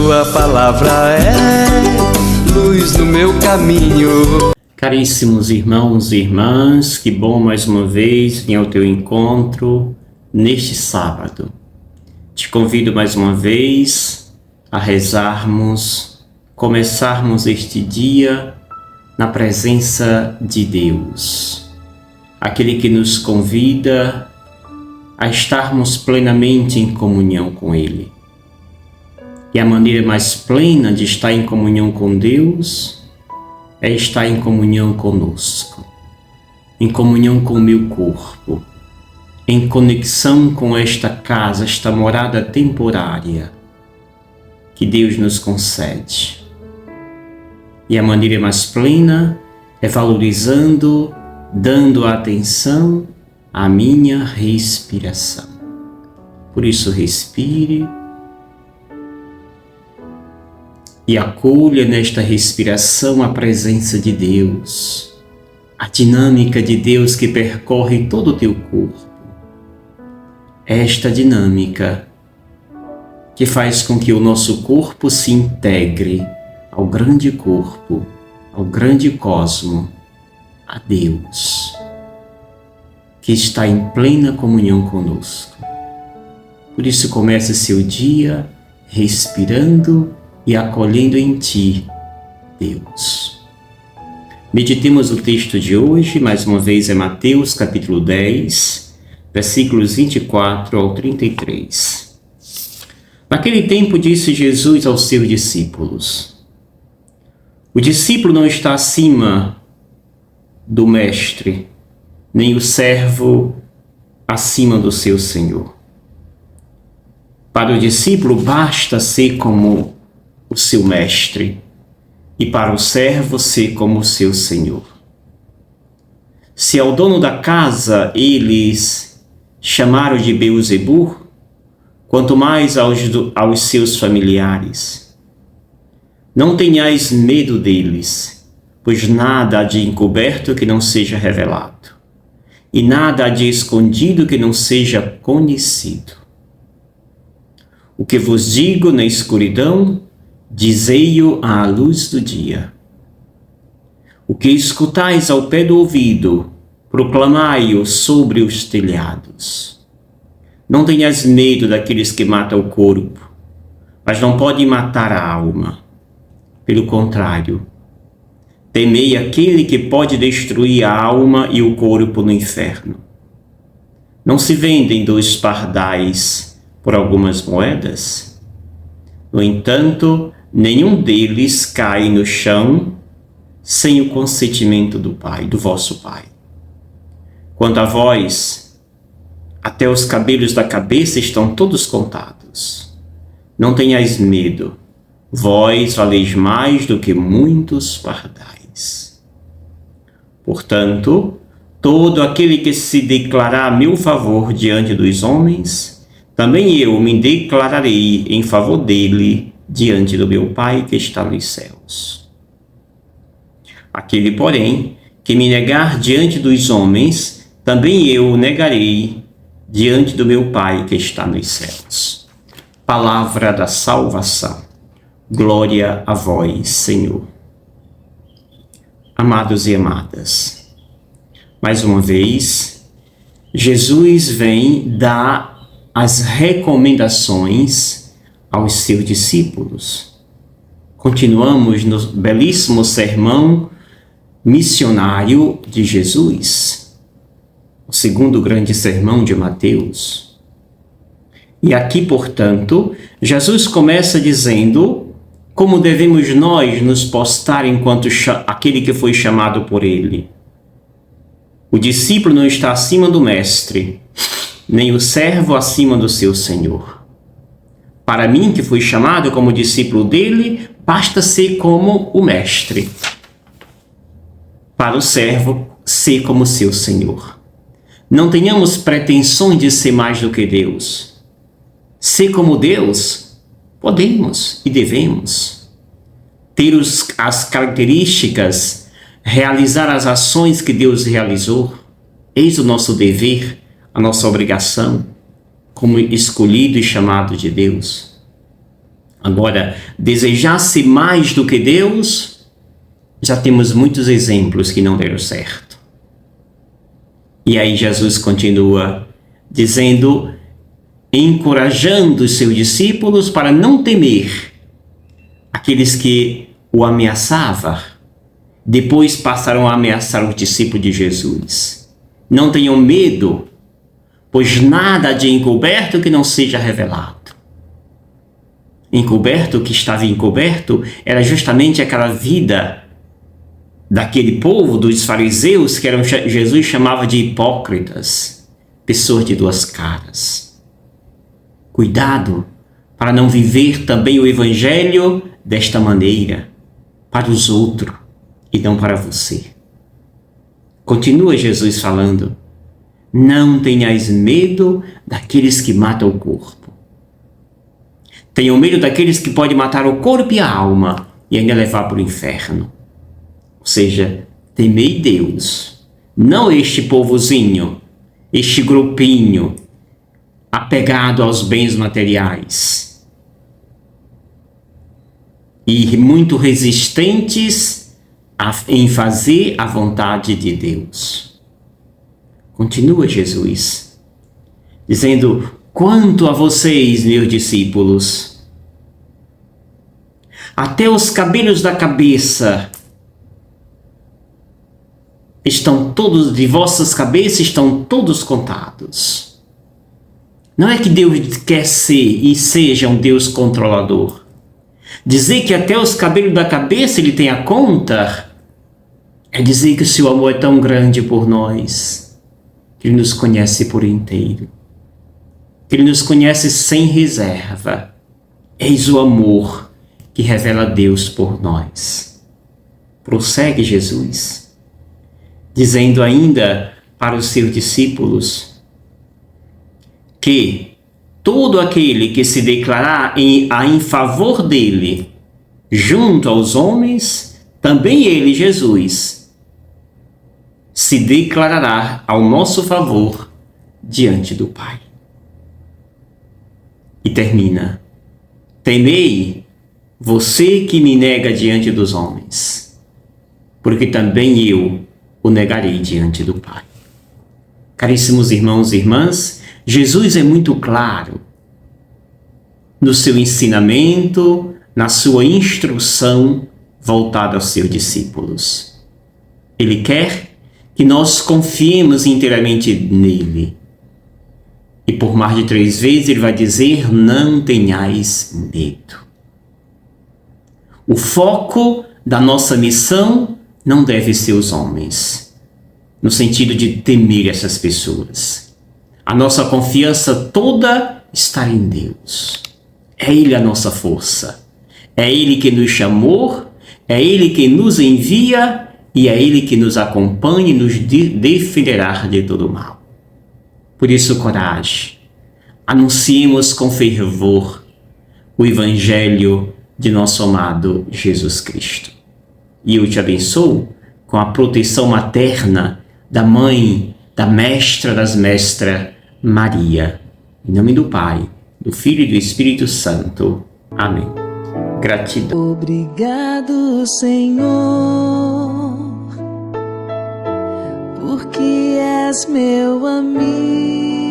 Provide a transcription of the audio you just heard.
Tua palavra é luz no meu caminho. Caríssimos irmãos e irmãs, que bom mais uma vez vir ao teu encontro neste sábado. Te convido mais uma vez a rezarmos, começarmos este dia na presença de Deus, aquele que nos convida a estarmos plenamente em comunhão com Ele. E a maneira mais plena de estar em comunhão com Deus é estar em comunhão conosco, em comunhão com o meu corpo, em conexão com esta casa, esta morada temporária que Deus nos concede. E a maneira mais plena é valorizando, dando atenção à minha respiração. Por isso, respire e acolha nesta respiração a presença de Deus, a dinâmica de Deus que percorre todo o teu corpo. Esta dinâmica que faz com que o nosso corpo se integre ao grande corpo, ao grande cosmo, a Deus, que está em plena comunhão conosco. Por isso comece seu dia respirando e acolhendo em ti, Deus. Meditemos o texto de hoje, mais uma vez é Mateus capítulo 10, versículos 24 ao 33. Naquele tempo disse Jesus aos seus discípulos: o discípulo não está acima do mestre, nem o servo acima do seu senhor. Para o discípulo basta ser como o seu mestre, e para o servo ser como o seu senhor. Se ao dono da casa eles chamaram de Beelzebu, quanto mais aos seus familiares. Não tenhais medo deles, pois nada há de encoberto que não seja revelado, e nada há de escondido que não seja conhecido. O que vos digo na escuridão, dizei-o à luz do dia. O que escutais ao pé do ouvido, proclamai-o sobre os telhados. Não tenhas medo daqueles que matam o corpo, mas não podem matar a alma. Pelo contrário, temei aquele que pode destruir a alma e o corpo no inferno. Não se vendem 2 pardais por algumas moedas? No entanto, nenhum deles cai no chão sem o consentimento do Pai, do vosso Pai. Quanto a vós, até os cabelos da cabeça estão todos contados. Não tenhais medo, vós valeis mais do que muitos pardais. Portanto, todo aquele que se declarar a meu favor diante dos homens, também eu me declararei em favor dele diante do meu Pai que está nos céus. Aquele, porém, que me negar diante dos homens, também eu o negarei diante do meu Pai que está nos céus. Palavra da salvação. Glória a vós, Senhor. Amados e amadas, mais uma vez, Jesus vem dar as recomendações aos seus discípulos. Continuamos no belíssimo sermão missionário de Jesus, o segundo grande sermão de Mateus. E aqui, portanto, Jesus começa dizendo como devemos nós nos postar enquanto aquele que foi chamado por ele. O discípulo não está acima do mestre, nem o servo acima do seu senhor. Para mim, que fui chamado como discípulo dele, basta ser como o mestre. Para o servo, ser como seu senhor. Não tenhamos pretensões de ser mais do que Deus. Ser como Deus, podemos e devemos. Ter as características, realizar as ações que Deus realizou. Eis o nosso dever, a nossa obrigação, como escolhido e chamado de Deus. Agora, desejar-se mais do que Deus, já temos muitos exemplos que não deram certo. E aí Jesus continua dizendo, encorajando os seus discípulos para não temer aqueles que o ameaçavam. Depois passaram a ameaçar os discípulos de Jesus. Não tenham medo, pois nada há de encoberto que não seja revelado. Encoberto, que estava encoberto, era justamente aquela vida daquele povo, dos fariseus, que Jesus chamava de hipócritas, pessoas de duas caras. Cuidado para não viver também o evangelho desta maneira, para os outros e não para você. Continua Jesus falando, não tenhais medo daqueles que matam o corpo. Tenham medo daqueles que podem matar o corpo e a alma e ainda levar para o inferno. Ou seja, temei Deus, não este povozinho, este grupinho apegado aos bens materiais e muito resistentes em fazer a vontade de Deus. Continua Jesus, dizendo, quanto a vocês, meus discípulos, até os cabelos da cabeça estão todos, de vossas cabeças estão todos contados. Não é que Deus quer ser e seja um Deus controlador. Dizer que até os cabelos da cabeça Ele tem a conta, é dizer que o seu amor é tão grande por nós, que Ele nos conhece por inteiro, que Ele nos conhece sem reserva. Eis o amor que revela Deus por nós. Prossegue Jesus, dizendo ainda para os seus discípulos que todo aquele que se declarar em favor dele junto aos homens, também ele, Jesus, se declarará ao nosso favor diante do Pai. E termina, temei você que me nega diante dos homens, porque também eu o negarei diante do Pai. Caríssimos irmãos e irmãs, Jesus é muito claro no seu ensinamento, na sua instrução voltada aos seus discípulos. Ele quer que nós confiemos inteiramente nele. E por mais de 3 vezes ele vai dizer, não tenhais medo. O foco da nossa missão não deve ser os homens, no sentido de temer essas pessoas. A nossa confiança toda está em Deus. É Ele a nossa força. É Ele que nos chamou, é Ele que nos envia e é Ele que nos acompanha e nos defenderá de todo mal. Por isso, coragem. Anunciemos com fervor o Evangelho de nosso amado Jesus Cristo. E eu te abençoo com a proteção materna da Mãe, da Mestra das Mestras, Maria. Em nome do Pai, do Filho e do Espírito Santo. Amém. Gratidão. Obrigado, Senhor, porque és meu amigo.